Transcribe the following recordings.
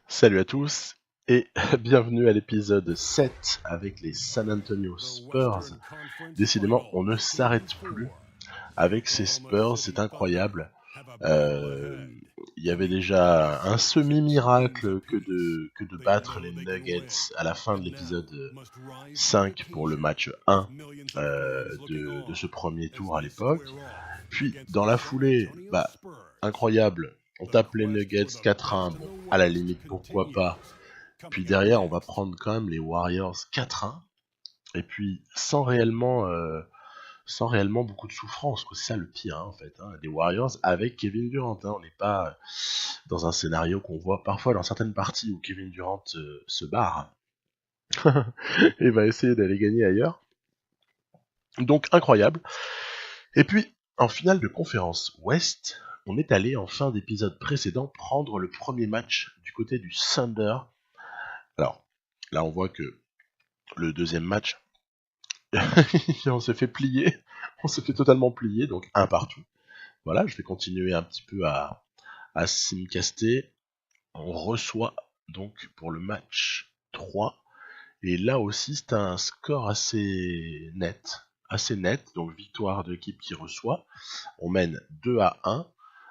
Salut à tous et bienvenue à l'épisode 7 avec les San Antonio Spurs. Décidément, on ne s'arrête plus avec ces Spurs, c'est incroyable. Il y avait déjà un semi-miracle que de battre les Nuggets à la fin de l'épisode 5 pour le match 1 de ce premier tour à l'époque. Puis, dans la foulée, incroyable, on tape les Nuggets 4-1, bon, à la limite, pourquoi pas. Puis derrière, on va prendre quand même les Warriors 4-1, et puis sans réellement beaucoup de souffrance, quoi. C'est ça le pire, hein, en fait. Hein. Les Warriors avec Kevin Durant, hein. On n'est pas dans un scénario qu'on voit parfois dans certaines parties où Kevin Durant se barre et va essayer d'aller gagner ailleurs. Donc incroyable. Et puis, en finale de conférence Ouest, on est allé en fin d'épisode précédent prendre le premier match du côté du Thunder. Alors, là on voit que le deuxième match, on s'est fait plier, on s'est fait totalement plier, donc un partout. Voilà, je vais continuer un petit peu à simcaster. On reçoit donc pour le match 3, et là aussi c'est un score assez net, donc victoire de l'équipe qui reçoit. On mène 2-1.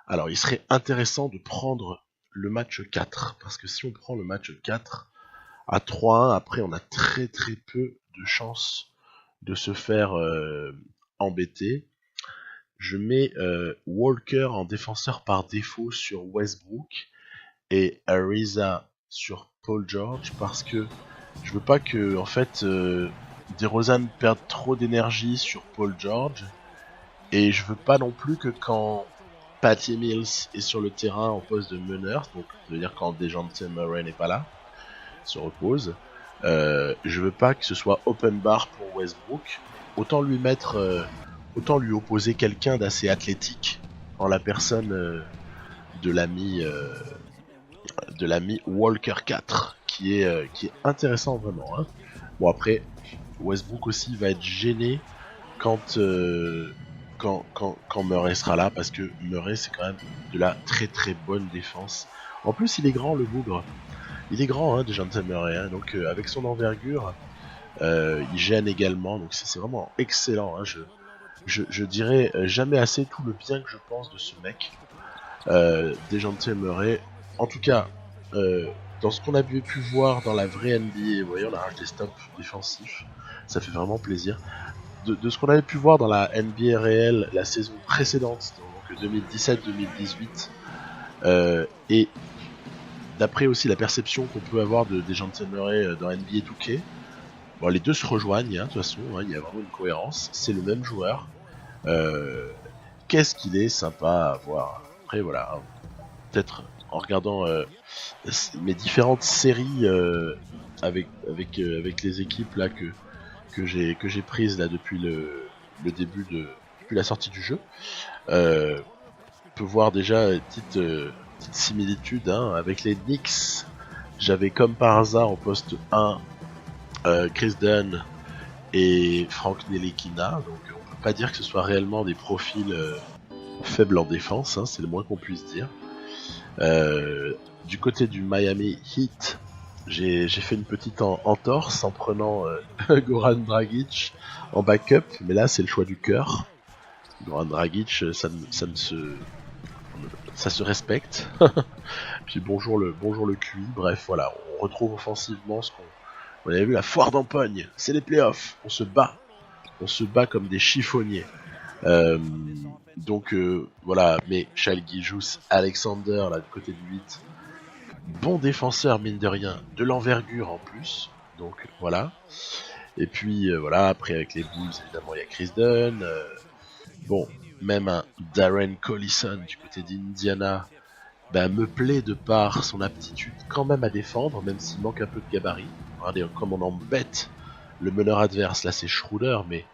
Alors il serait intéressant de prendre le match 4, parce que si on prend le match 4 à 3-1, après on a très très peu de chances de se faire embêter. Je mets Walker en défenseur par défaut sur Westbrook et Ariza sur Paul George, parce que je veux pas que en fait DeRozan perde trop d'énergie sur Paul George, et je veux pas non plus que quand Patty Mills est sur le terrain en poste de meneur, donc ça veut dire quand DeJounte Murray n'est pas là, se repose, je veux pas que ce soit open bar pour Westbrook. Autant lui opposer quelqu'un d'assez athlétique en la personne de l'ami Walker 4, qui est intéressant vraiment. Hein. Bon, après, Westbrook aussi va être gêné quand Murray sera là, parce que Murray c'est quand même de la très très bonne défense. En plus, il est grand, le bougre. Il est grand, hein, DeJounte Murray, hein, donc avec son envergure, il gêne également, donc c'est vraiment excellent. Hein, je dirais jamais assez tout le bien que je pense de ce mec, DeJounte Murray. En tout cas, dans ce qu'on a pu voir dans la vraie NBA, vous voyez, on a des stops défensifs, ça fait vraiment plaisir. De ce qu'on avait pu voir dans la NBA réelle la saison précédente, donc 2017-2018, et d'après aussi la perception qu'on peut avoir de DeJounte Murray dans NBA 2K, bon, les deux se rejoignent, hein, de toute façon, hein, il y a vraiment une cohérence, c'est le même joueur. Qu'est-ce qu'il est sympa à voir. Après voilà, hein, peut-être en regardant mes différentes séries avec les équipes là que j'ai prises là depuis le début depuis la sortie du jeu, on peut voir déjà une petite similitude, hein, avec les Knicks. J'avais comme par hasard au poste 1 Chris Dunn et Frank Ntilikina, donc on peut pas dire que ce soit réellement des profils faibles en défense, hein, c'est le moins qu'on puisse dire. Du côté du Miami Heat, j'ai fait une petite entorse en prenant Goran Dragic en backup, mais là c'est le choix du cœur. Goran Dragic, ça se respecte. Puis bonjour le QI, bref voilà, on retrouve offensivement ce qu'on avait vu, la foire d'empogne, c'est les playoffs, on se bat comme des chiffonniers. Donc voilà, mais Shai Gilgeous-Alexander là du côté du 8, bon défenseur mine de rien, de l'envergure en plus, donc voilà. Et puis voilà, après avec les Bulls évidemment il y a Chris Dunn, bon, même un Darren Collison du côté d'Indiana me plaît de par son aptitude quand même à défendre, même s'il manque un peu de gabarit. Regardez comme on embête le meneur adverse, là c'est Schroeder, mais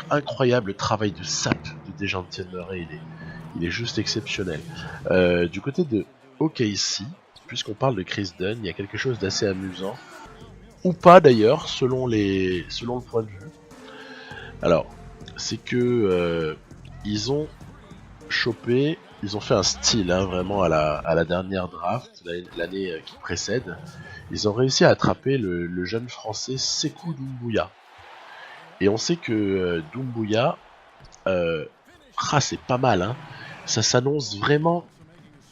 incroyable travail de sap de DeJounte Murray, il est juste exceptionnel. Du côté de OKC, puisqu'on parle de Chris Dunn, il y a quelque chose d'assez amusant, ou pas d'ailleurs, selon le point de vue. Alors, c'est que ils ont chopé ils ont fait un style hein, vraiment à la dernière draft, l'année qui précède. Ils ont réussi à attraper le jeune français Sékou Doumbouya. Et on sait que Doumbouya, c'est pas mal. Hein. Ça s'annonce vraiment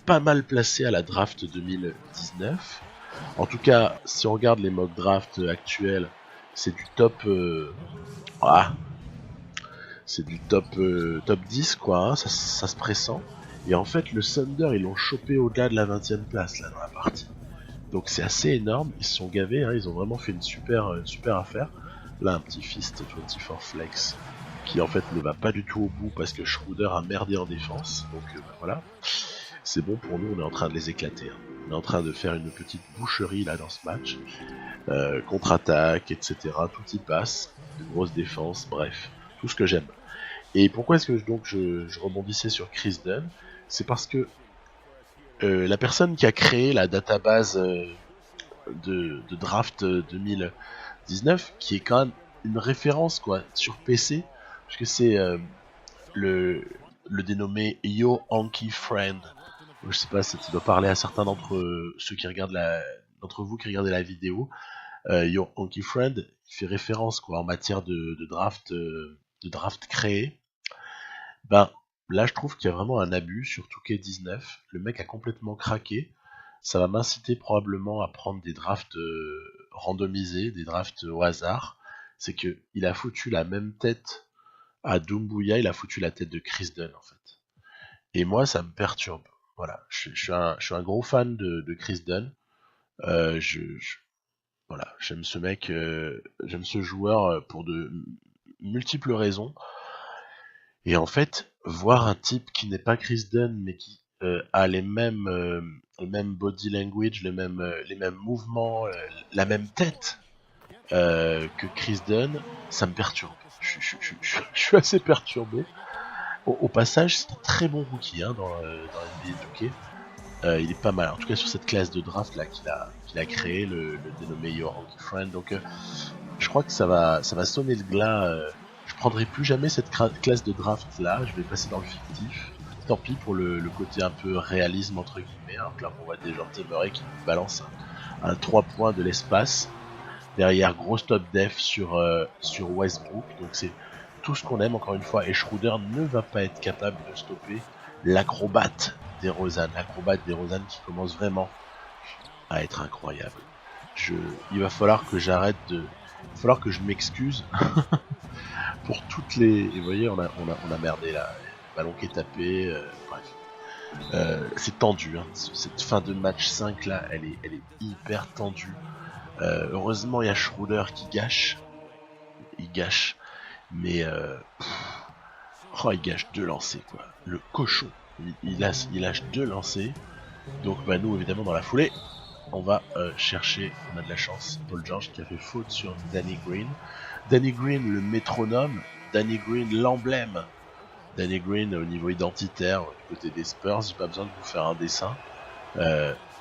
pas mal placé à la draft 2019. En tout cas, si on regarde les mock drafts actuels, c'est du top... c'est du top 10 quoi, hein, ça se pressent. Et en fait le Thunder ils l'ont chopé au-delà de la 20ème place là dans la partie. Donc c'est assez énorme, ils se sont gavés, hein, ils ont vraiment fait une super affaire. Là un petit fist 24 flex qui en fait ne va pas du tout au bout parce que Schroeder a merdé en défense. Donc voilà, c'est bon pour nous, on est en train de les éclater. Hein. On est en train de faire une petite boucherie là dans ce match. Contre-attaque, etc. Tout y passe, de grosses défenses, bref, tout ce que j'aime. Et pourquoi est-ce que je rebondissais sur Chris Dunn? C'est parce que la personne qui a créé la database de draft 2019, qui est quand même une référence quoi sur PC, parce que c'est le dénommé Yo Hanky Friend. Je sais pas si ça doit parler à certains d'entre ceux qui regardent d'entre vous qui regardez la vidéo. Your Honky Friend fait référence quoi en matière de draft créé. Ben là je trouve qu'il y a vraiment un abus sur 2K19. Le mec a complètement craqué. Ça va m'inciter probablement à prendre des drafts randomisés, des drafts au hasard. C'est que il a foutu la même tête à Doumbouya, il a foutu la tête de Chris Dunn en fait. Et moi ça me perturbe. Voilà, je suis un gros fan de Chris Dunn. Voilà, j'aime ce mec, j'aime ce joueur pour de multiples raisons. Et en fait, voir un type qui n'est pas Chris Dunn, mais qui a le même body language, les mêmes mouvements, la même tête que Chris Dunn, ça me perturbe. Je suis assez perturbé. Au passage, c'est un très bon rookie hein, dans NBA 2K. Il est pas mal, en tout cas sur cette classe de draft là qu'il a créé, le dénommé Your Honky Friend. Donc je crois que ça va sonner le glas. Je prendrai plus jamais cette classe de draft là, je vais passer dans le fictif. Tant pis pour le côté un peu réalisme entre guillemets. Hein. Là on voit des gens Murray qui balance un 3 points de l'espace. Derrière gros stop def sur Westbrook. Donc c'est tout ce qu'on aime encore une fois. Et Schroeder ne va pas être capable de stopper l'acrobate DeRozan qui commence vraiment à être incroyable. Il va falloir que j'arrête de... Il va falloir que je m'excuse pour toutes les... Et vous voyez, on a merdé là. Le ballon qui est tapé, bref. C'est tendu, hein. Cette fin de match 5 là, elle est hyper tendue. Heureusement, il y a Schroeder qui gâche. Il gâche. Mais... il gâche 2 lancers, quoi. Le cochon. Il lâche 2 lancers. Donc bah nous évidemment dans la foulée on va chercher, on a de la chance, Paul George qui a fait faute sur Danny Green. Danny Green le métronome, Danny Green l'emblème. Danny Green au niveau identitaire du côté des Spurs, j'ai pas besoin de vous faire un dessin.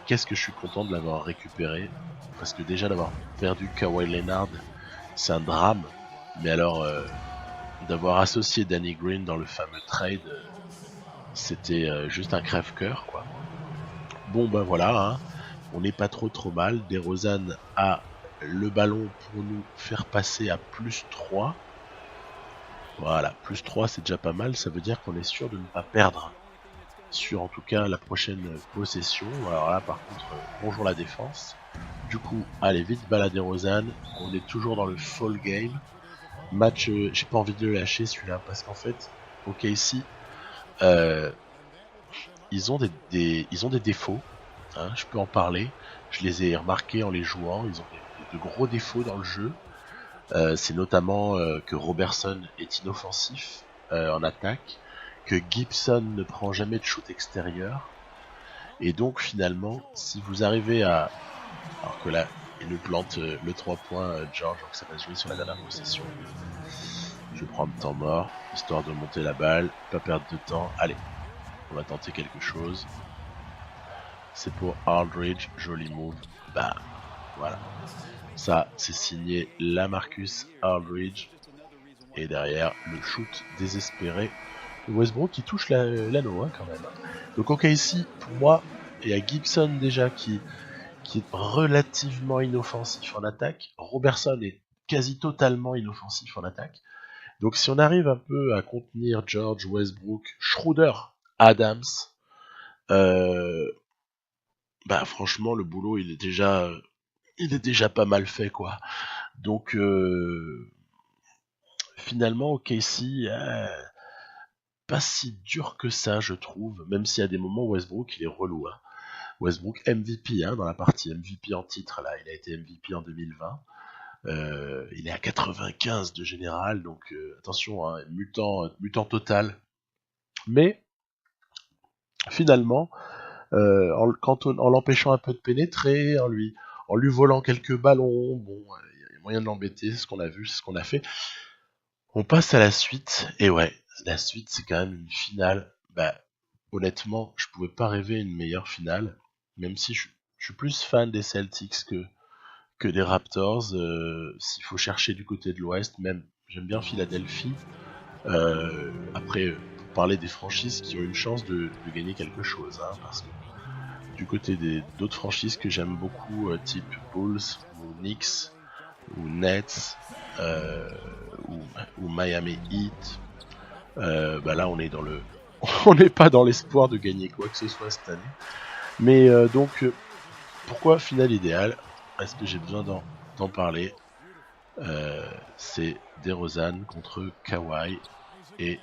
Qu'est-ce que je suis content de l'avoir récupéré, parce que déjà d'avoir perdu Kawhi Leonard c'est un drame, mais alors d'avoir associé Danny Green dans le fameux trade, c'était juste un crève-cœur quoi. Bon ben voilà, hein. On n'est pas trop mal. DeRozan a le ballon pour nous faire passer à plus 3. Voilà, plus 3 c'est déjà pas mal, ça veut dire qu'on est sûr de ne pas perdre sur en tout cas la prochaine possession. Alors là par contre, bonjour la défense. Du coup, allez vite balle à DeRozan, on est toujours dans le fall game. Match, j'ai pas envie de le lâcher celui-là parce qu'en fait, OKC, ils ont des défauts. Hein, je peux en parler, je les ai remarqués en les jouant, ils ont de gros défauts dans le jeu. C'est notamment que Robertson est inoffensif en attaque, que Gibson ne prend jamais de shoot extérieur, et donc finalement, si vous arrivez à... Alors que là, il nous plante le 3 points, George, donc ça va se jouer sur la dernière possession. Je vais prendre temps mort, histoire de monter la balle, pas perdre de temps, allez, on va tenter quelque chose. C'est pour Aldridge, joli move. Bah, voilà. Ça, c'est signé LaMarcus Aldridge. Et derrière, le shoot désespéré Westbrook qui touche l'anneau hein, quand même. Donc OKC, pour moi, il y a Gibson déjà qui est relativement inoffensif en attaque. Robertson est quasi totalement inoffensif en attaque. Donc si on arrive un peu à contenir George, Westbrook, Schroeder, Adams, bah franchement le boulot il est déjà pas mal fait quoi. Donc finalement OKC pas si dur que ça je trouve, même s'il y a des moments où Westbrook il est relou. Hein. Westbrook MVP hein, dans la partie MVP en titre là, il a été MVP en 2020. Il est à 95 de général, donc attention, hein, mutant total. Mais finalement, en l'empêchant un peu de pénétrer, en lui volant quelques ballons, bon, il y a moyen de l'embêter, c'est ce qu'on a vu, c'est ce qu'on a fait. On passe à la suite, et ouais, la suite c'est quand même une finale. Bah, honnêtement, je pouvais pas rêver une meilleure finale, même si je suis plus fan des Celtics que des Raptors. S'il faut chercher du côté de l'Ouest, même j'aime bien Philadelphie. Après, pour parler des franchises qui ont une chance de gagner quelque chose, hein, parce que du côté d'autres franchises que j'aime beaucoup, type Bulls ou Knicks ou Nets ou Miami Heat, bah là on est on n'est pas dans l'espoir de gagner quoi que ce soit cette année. Mais donc pourquoi finale idéale? Est-ce que j'ai besoin d'en parler? C'est DeRozan contre Kawhi et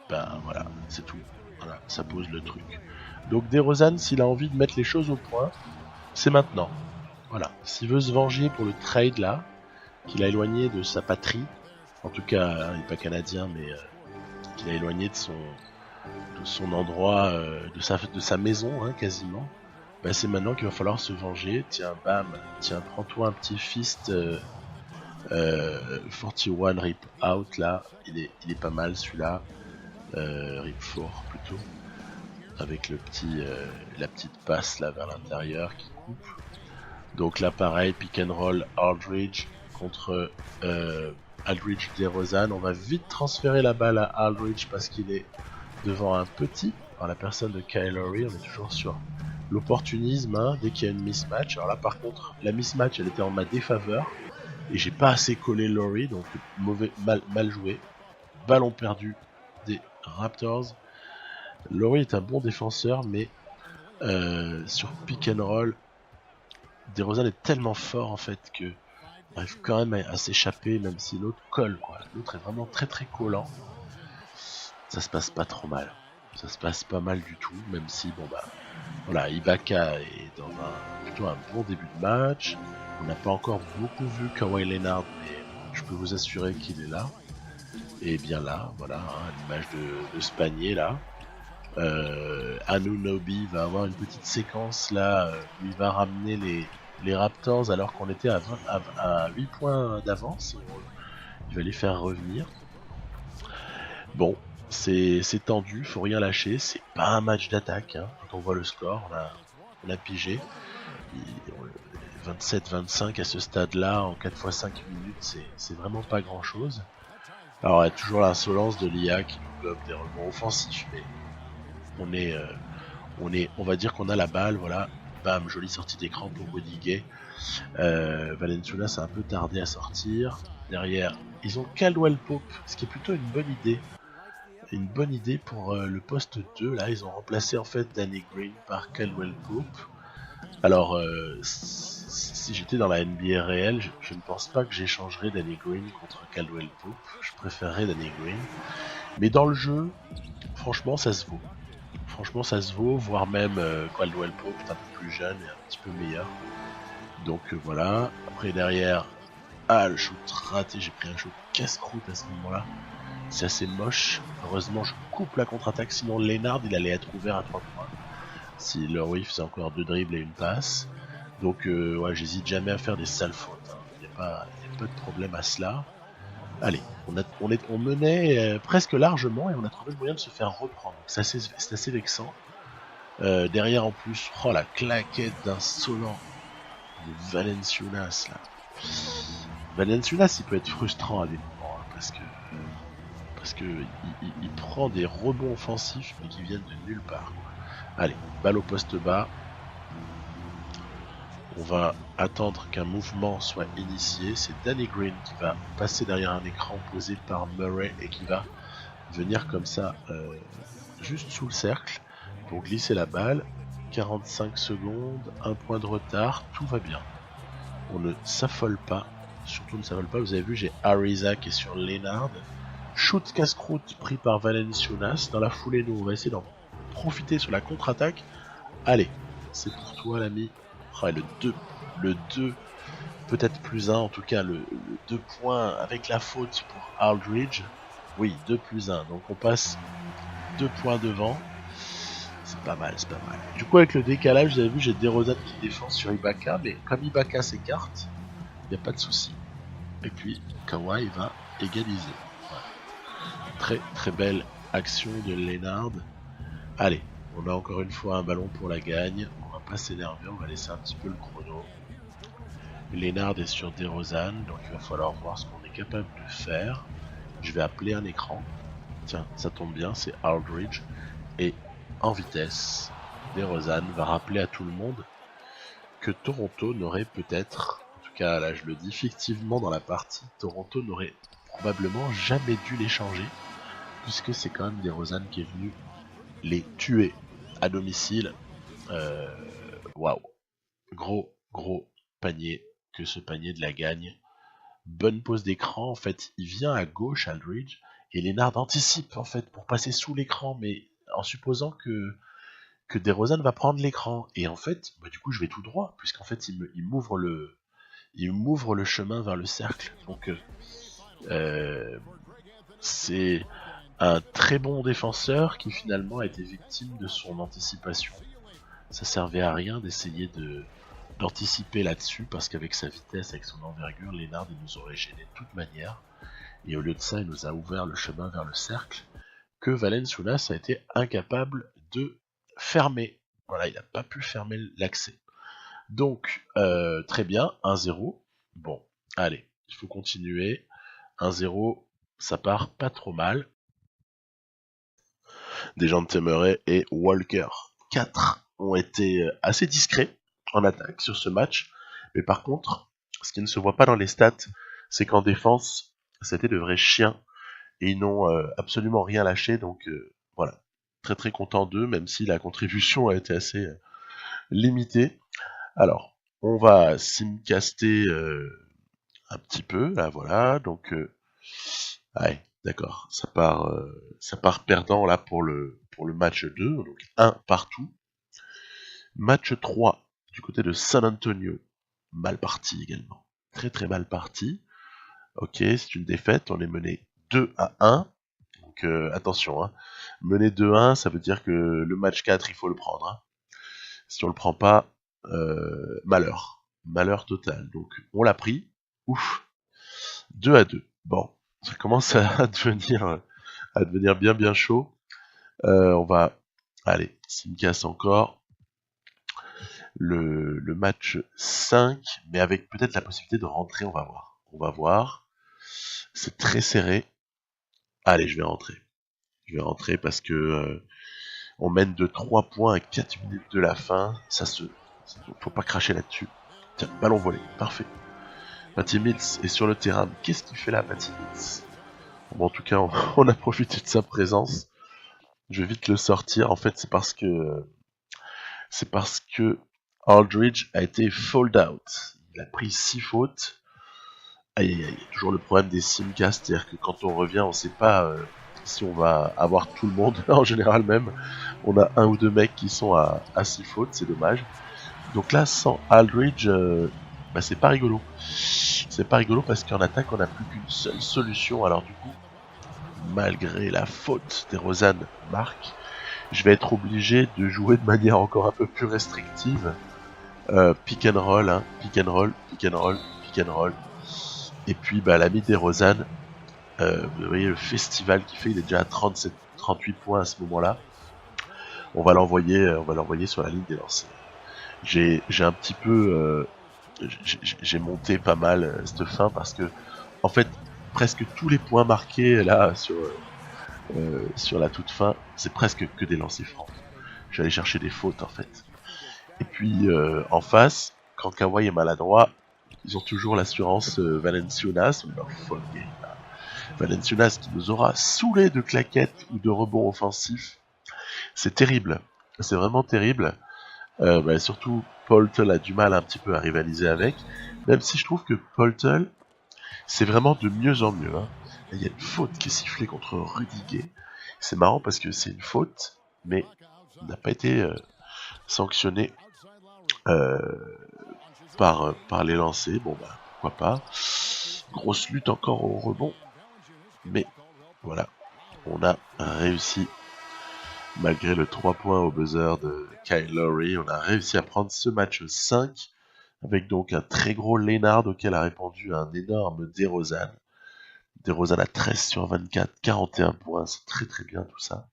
ben voilà, c'est tout. Voilà, ça pose le truc. Donc DeRozan, s'il a envie de mettre les choses au point, c'est maintenant. Voilà, s'il veut se venger pour le trade là, qu'il a éloigné de sa patrie, en tout cas, hein, il n'est pas canadien, mais qu'il a éloigné de son endroit, de sa maison, hein, quasiment. Ben, c'est maintenant qu'il va falloir se venger. Tiens, bam, tiens, prends-toi un petit fist 41 Rip Out là, il est pas mal celui-là. Rip 4 plutôt. Avec la petite passe là vers l'intérieur qui coupe. Donc là pareil, pick and roll Aldridge contre Aldridge DeRozan. On va vite transférer la balle à Aldridge parce qu'il est devant un petit, par la personne de Kyle Lowry. On est toujours sur l'opportunisme hein, dès qu'il y a une mismatch. Alors là par contre, la mismatch elle était en ma défaveur et j'ai pas assez collé Lowry, donc mal joué. Ballon perdu des Raptors. Lowry est un bon défenseur, mais sur pick and roll, DeRozan est tellement fort en fait que arrive quand même à s'échapper, même si l'autre colle. Quoi. L'autre est vraiment très très collant. Ça se passe pas trop mal. Ça se passe pas mal du tout, même si bon bah voilà, Ibaka est dans plutôt un bon début de match. On n'a pas encore beaucoup vu Kawhi Leonard, mais je peux vous assurer qu'il est là. Et bien là, voilà, hein, l'image de ce panier là. Anunoby va avoir une petite séquence là où il va ramener les Raptors alors qu'on était à 8 points d'avance. Il va les faire revenir. Bon, c'est tendu, faut rien lâcher. C'est pas un match d'attaque. Hein. Quand on voit le score, on a pigé. 27-25 à ce stade-là en 4x5 minutes, c'est vraiment pas grand-chose. Alors il y a toujours l'insolence de l'IA qui nous bloque des rebonds offensifs, mais on va dire qu'on a la balle, voilà. Bam, jolie sortie d'écran pour Rudy Gay. Valanciunas a un peu tardé à sortir. Derrière, ils ont Caldwell Pope, ce qui est plutôt une bonne idée. Une bonne idée pour le poste 2. Là, ils ont remplacé en fait Danny Green par Caldwell Pope. Alors, si j'étais dans la NBA réelle, je ne pense pas que j'échangerais Danny Green contre Caldwell Pope. Je préférerais Danny Green. Mais dans le jeu, franchement, ça se vaut. Franchement, ça se vaut, voire même Caldwell Pope est un peu plus jeune et un petit peu meilleur. Donc voilà. Après, derrière, le shoot raté. J'ai pris un shoot casse-croûte à ce moment-là. C'est assez moche. Heureusement, je coupe la contre-attaque. Sinon, Leonard, il allait être ouvert à 3 points. Si Lowry faisait encore 2 dribbles et une passe. Donc, ouais, j'hésite jamais à faire des sales fautes. Hein. Il n'y a pas de problème à cela. Allez, on menait presque largement et on a trouvé le moyen de se faire reprendre. C'est assez vexant. Derrière, en plus, la claquette d'insolent de Valanciunas là. Valanciunas, il peut être frustrant à des moments hein, parce parce que il prend des rebonds offensifs mais qui viennent de nulle part. Allez, balle au poste bas. On va attendre qu'un mouvement soit initié. C'est Danny Green qui va passer derrière un écran posé par Murray et qui va venir comme ça juste sous le cercle pour glisser la balle. 45 secondes, un point de retard, tout va bien. On ne s'affole pas, surtout ne s'affole pas. Vous avez vu, j'ai Ariza qui est sur Lennard. Shoot casse-croûte pris par Valanciunas. Dans la foulée, nous on va essayer d'en profiter sur la contre-attaque. Allez, c'est pour toi l'ami. Oh, le 2, peut-être plus 1, en tout cas le 2 points avec la faute pour Aldridge. Oui, 2 plus 1, donc on passe 2 points devant. C'est pas mal, c'est pas mal. Du coup, avec le décalage, vous avez vu, j'ai DeRozan qui défend sur Ibaka, mais comme Ibaka s'écarte, il n'y a pas de souci. Et puis, Kawhi va égaliser. Voilà. Très très belle action de Lennard. Allez, on a encore une fois un ballon pour la gagne. On va pas s'énerver, on va laisser un petit peu le chrono. Lennard est sur DeRozan, donc il va falloir voir ce qu'on est capable de faire. Je vais appeler un écran. Tiens, ça tombe bien, c'est Aldridge. Et en vitesse, DeRozan va rappeler à tout le monde que Toronto n'aurait peut-être, en tout cas là je le dis fictivement dans la partie, Toronto n'aurait probablement jamais dû les changer, puisque c'est quand même DeRozan qui est venu les tuer à domicile. Waouh, gros panier que ce panier de la gagne. Bonne pose d'écran, en fait, il vient à gauche, Aldridge, et Lennard anticipe, en fait, pour passer sous l'écran, mais en supposant que DeRozan va prendre l'écran. Et en fait, du coup, je vais tout droit, puisqu'en fait, il m'ouvre le chemin vers le cercle. Donc, c'est un très bon défenseur qui, finalement, a été victime de son anticipation. Ça servait à rien d'essayer d'anticiper là-dessus, parce qu'avec sa vitesse, avec son envergure, Lennard il nous aurait gêné de toute manière, et au lieu de ça il nous a ouvert le chemin vers le cercle que Valanciunas a été incapable de fermer. Voilà, il n'a pas pu fermer l'accès. Donc très bien, 1-0. Bon, allez, il faut continuer. 1-0, ça part pas trop mal. Dejounte Murray et Walker 4 ont été assez discrets en attaque sur ce match, mais par contre, ce qui ne se voit pas dans les stats, c'est qu'en défense, c'était de vrais chiens, et ils n'ont absolument rien lâché, donc voilà, très très content d'eux, même si la contribution a été assez limitée. Alors, on va simcaster un petit peu, là voilà, donc ouais, d'accord, ça part perdant là pour le match 2, donc 1 partout. Match 3 du côté de San Antonio, mal parti également, très très mal parti. Ok, c'est une défaite, on est mené 2-1, donc attention, hein. Mené 2-1, ça veut dire que le match 4, il faut le prendre. Hein. Si on le prend pas, malheur total. Donc on l'a pris, ouf, 2-2. Bon, ça commence à devenir bien chaud. On va, allez, s'il me casse encore. Le match 5, mais avec peut-être la possibilité de rentrer, on va voir. C'est très serré. Allez, je vais rentrer parce que on mène de 3 points à 4 minutes de la fin. Faut pas cracher là-dessus. Tiens, ballon volé, parfait. Patty Mills est sur le terrain. Qu'est-ce qu'il fait là, Patty Mills? Bon, en tout cas, on a profité de sa présence. Je vais vite le sortir. En fait, c'est parce que Aldridge a été fouled out. Il a pris 6 fautes. Aïe, toujours le problème des simcasts, c'est-à-dire que quand on revient, on sait pas si on va avoir tout le monde. En général même, on a un ou deux mecs qui sont à 6 fautes, c'est dommage. Donc là, sans Aldridge, c'est pas rigolo. C'est pas rigolo parce qu'en attaque, on n'a plus qu'une seule solution. Alors du coup, malgré la faute DeRozan marque, je vais être obligé de jouer de manière encore un peu plus restrictive. Pick and roll, hein, pick and roll. Et puis l'ami DeRozan, vous voyez le festival qu'il fait, il est déjà à 38 points à ce moment-là. On va l'envoyer sur la ligne des lancers. J'ai un petit peu, j'ai monté pas mal cette fin parce que en fait presque tous les points marqués là sur la toute fin, c'est presque que des lancers francs. Je vais aller chercher des fautes en fait. Et puis en face, quand Kawhi est maladroit, ils ont toujours l'assurance Valanciunas, ou leur fuck game. Valanciunas qui nous aura saoulé de claquettes ou de rebonds offensifs. C'est terrible, c'est vraiment terrible. Surtout, Poeltl a du mal un petit peu à rivaliser avec, même si je trouve que Poeltl, c'est vraiment de mieux en mieux. Hein. Il y a une faute qui est sifflée contre Rudy Gay. C'est marrant parce que c'est une faute, mais n'a pas été sanctionné par les lancers. Bon bah pourquoi pas. Grosse lutte encore au rebond, mais voilà, on a réussi. Malgré le 3 points au buzzer de Kyle Lowry, on a réussi à prendre ce match 5 avec donc un très gros Leonard auquel a répondu un énorme DeRozan. DeRozan à 13 sur 24, 41 points, c'est très très bien tout ça.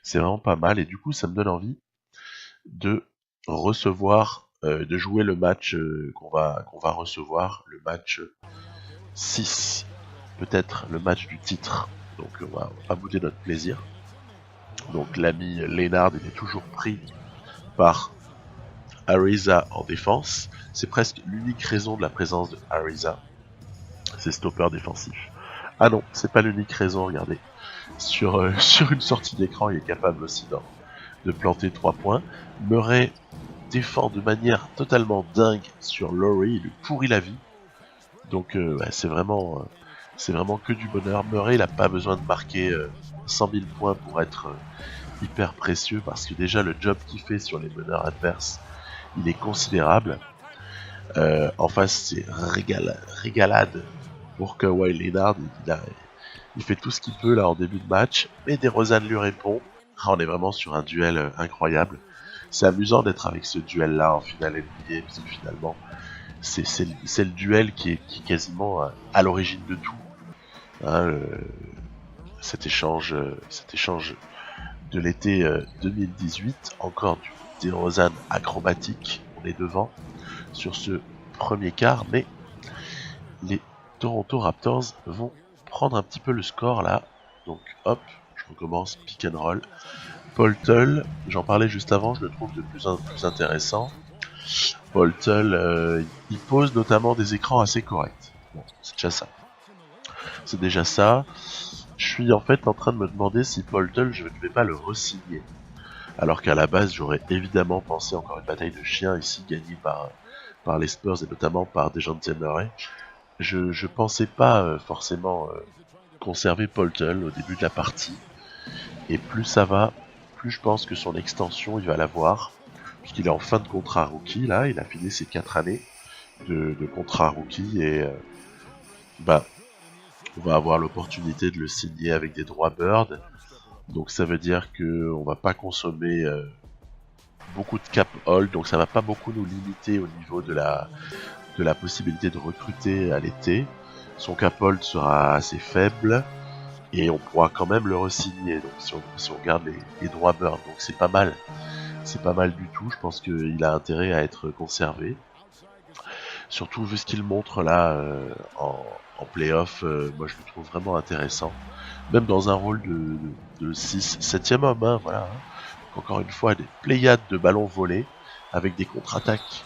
C'est vraiment pas mal et du coup ça me donne envie de recevoir, de jouer le match qu'on va recevoir, le match 6, peut-être le match du titre. Donc on va pas bouder notre plaisir. Donc l'ami Leonard il est toujours pris par Ariza en défense. C'est presque l'unique raison de la présence de Ariza. C'est stopper défensif. Ah non, c'est pas l'unique raison, regardez. Sur une sortie d'écran, il est capable aussi de planter 3 points. Murray défend de manière totalement dingue sur Lowry, il lui pourrit la vie. Donc c'est vraiment que du bonheur. Murray, il n'a pas besoin de marquer 100 000 points pour être hyper précieux, parce que déjà le job qu'il fait sur les meneurs adverses, il est considérable. En face, c'est régalade pour Kawhi Leonard. Il fait tout ce qu'il peut là en début de match, mais DeRozan lui répond. On est vraiment sur un duel incroyable. C'est amusant d'être avec ce duel-là en finale NBA, parce que finalement, c'est le duel qui est quasiment à l'origine de tout. Hein, cet échange de l'été 2018, encore du DeRozan acrobatique. On est devant sur ce premier quart, mais les Toronto Raptors vont prendre un petit peu le score là. Donc hop, je recommence pick and roll. Poeltl, j'en parlais juste avant, je le trouve de plus en plus intéressant. Poeltl, il pose notamment des écrans assez corrects. Bon, c'est déjà ça. Je suis en fait en train de me demander si Poeltl, je ne vais pas le re-signer. Alors qu'à la base, j'aurais évidemment pensé encore une bataille de chiens ici, gagnée par les Spurs et notamment par DeJounte Murray. Je pensais pas forcément conserver Poeltl au début de la partie. Et plus ça va, plus je pense que son extension, il va l'avoir. Puisqu'il est en fin de contrat rookie, là, il a fini ses 4 années de contrat rookie. Et on va avoir l'opportunité de le signer avec des droits Bird. Donc ça veut dire qu'on va pas consommer beaucoup de cap hold, donc ça va pas beaucoup nous limiter au niveau de la possibilité de recruter à l'été. Son cap hold sera assez faible et on pourra quand même le re-signer. Donc si on garde les droits Bird, donc c'est pas mal du tout. Je pense qu'il a intérêt à être conservé. Surtout vu ce qu'il montre là en play-off, moi je le trouve vraiment intéressant. Même dans un rôle de 7ème homme, hein, voilà. Hein. Encore une fois, des pléiades de ballons volés avec des contre-attaques.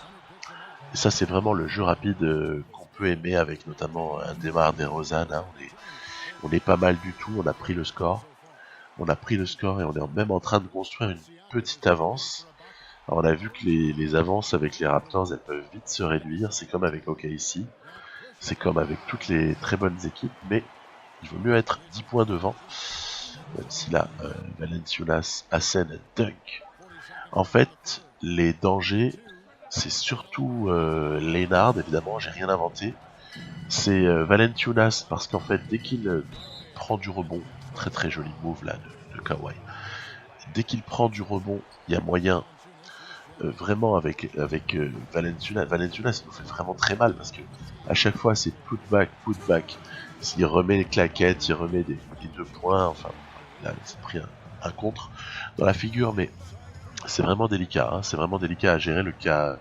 Et ça, c'est vraiment le jeu rapide qu'on peut aimer avec notamment un DeMar DeRozan. Hein. On est pas mal du tout, on a pris le score. Et on est même en train de construire une petite avance. Alors, on a vu que les avances avec les Raptors, elles peuvent vite se réduire. C'est comme avec OKC. C'est comme avec toutes les très bonnes équipes, mais il vaut mieux être 10 points devant. Même si là, Valanciunas assène dunk. En fait, les dangers, c'est surtout Leonard, évidemment, j'ai rien inventé. C'est Valanciunas, parce qu'en fait, dès qu'il prend du rebond, très très joli move là de Kawhi. Dès qu'il prend du rebond, il y a moyen, vraiment avec Valanciunas, il nous fait vraiment très mal, parce que à chaque fois, c'est put back. S'il remet les claquettes, il remet des 2 points, enfin, là, il s'est pris un contre dans la figure, mais c'est vraiment délicat, hein, c'est vraiment délicat à gérer le cas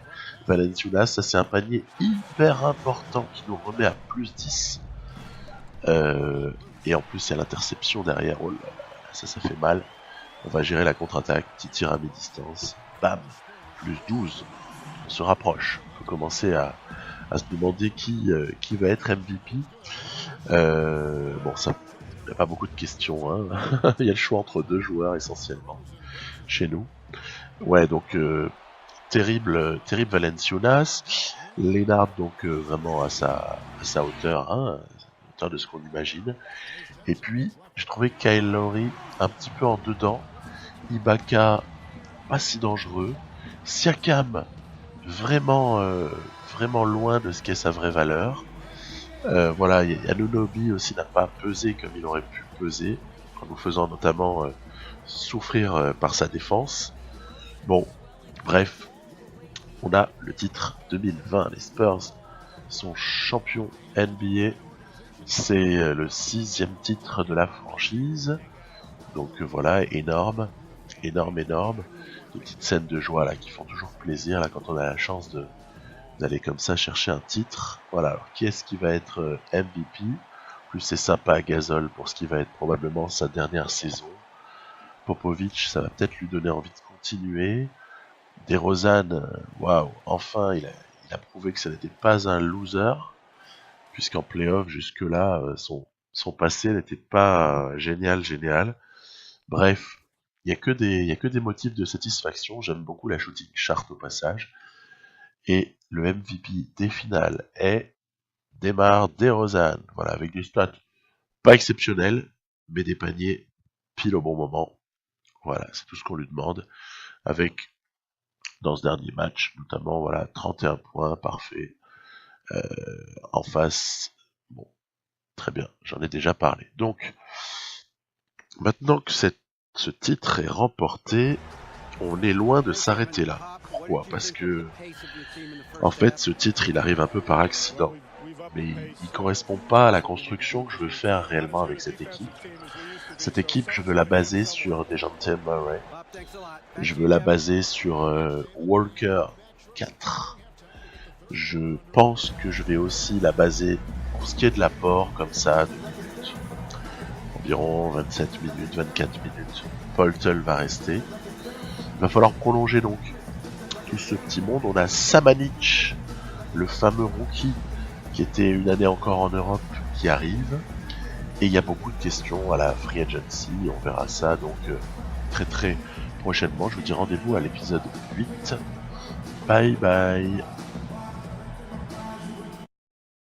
Valanciunas. Ça, c'est un panier hyper important qui nous remet à plus 10. Et en plus, il y a l'interception derrière. Oh là là, Ça fait mal. On va gérer la contre-attaque, petit tir à mi-distance. Bam, plus 12. On se rapproche. On peut commencer à se demander qui va être MVP. Bon, ça, il n'y a pas beaucoup de questions. Hein. Il y a le choix entre 2 joueurs essentiellement chez nous. Ouais, donc terrible Valenciunas. Lennard donc vraiment à sa hauteur, hein, hauteur de ce qu'on imagine. Et puis j'ai trouvé Kyle Lowry un petit peu en dedans. Ibaka pas si dangereux. Siakam vraiment loin de ce qu'est sa vraie valeur. Voilà, Anunoby aussi n'a pas pesé comme il aurait pu peser, en nous faisant notamment souffrir par sa défense. Bon, bref, on a le titre 2020. Les Spurs sont champions NBA. C'est le 6e titre de la franchise. Donc voilà, énorme. Des petites scènes de joie là qui font toujours plaisir là quand on a la chance d'aller comme ça chercher un titre. Voilà, alors qui est-ce qui va être MVP? Plus c'est sympa à Gasol pour ce qui va être probablement sa dernière saison. Popovic, ça va peut-être lui donner envie de continuer. DeRozan, waouh, enfin il a prouvé que ça n'était pas un loser, puisqu'en playoff jusque-là, son passé n'était pas génial. Bref, il y a que des motifs de satisfaction. J'aime beaucoup la shooting chart au passage. Et le MVP des finales est DeMar DeRozan. Voilà, avec des stats pas exceptionnelles, mais des paniers pile au bon moment. Voilà, c'est tout ce qu'on lui demande. Avec, dans ce dernier match, notamment, voilà, 31 points, parfait. En face, bon, très bien, j'en ai déjà parlé. Donc, maintenant que ce titre est remporté, on est loin de s'arrêter là. Pourquoi? Parce que, en fait, ce titre, il arrive un peu par accident. Mais il correspond pas à la construction que je veux faire réellement avec cette équipe. Cette équipe, je veux la baser sur DeJounte Murray. Je veux la baser sur Walker 4. Je pense que je vais aussi la baser pour ce qui est de l'apport, comme ça, de minutes. Environ 27 minutes, 24 minutes. Poltel va rester. Il va falloir prolonger donc tout ce petit monde. On a Samanic, le fameux rookie qui était une année encore en Europe, qui arrive. Et il y a beaucoup de questions à la Free Agency. On verra ça donc très prochainement. Je vous dis rendez-vous à l'épisode 8. Bye bye.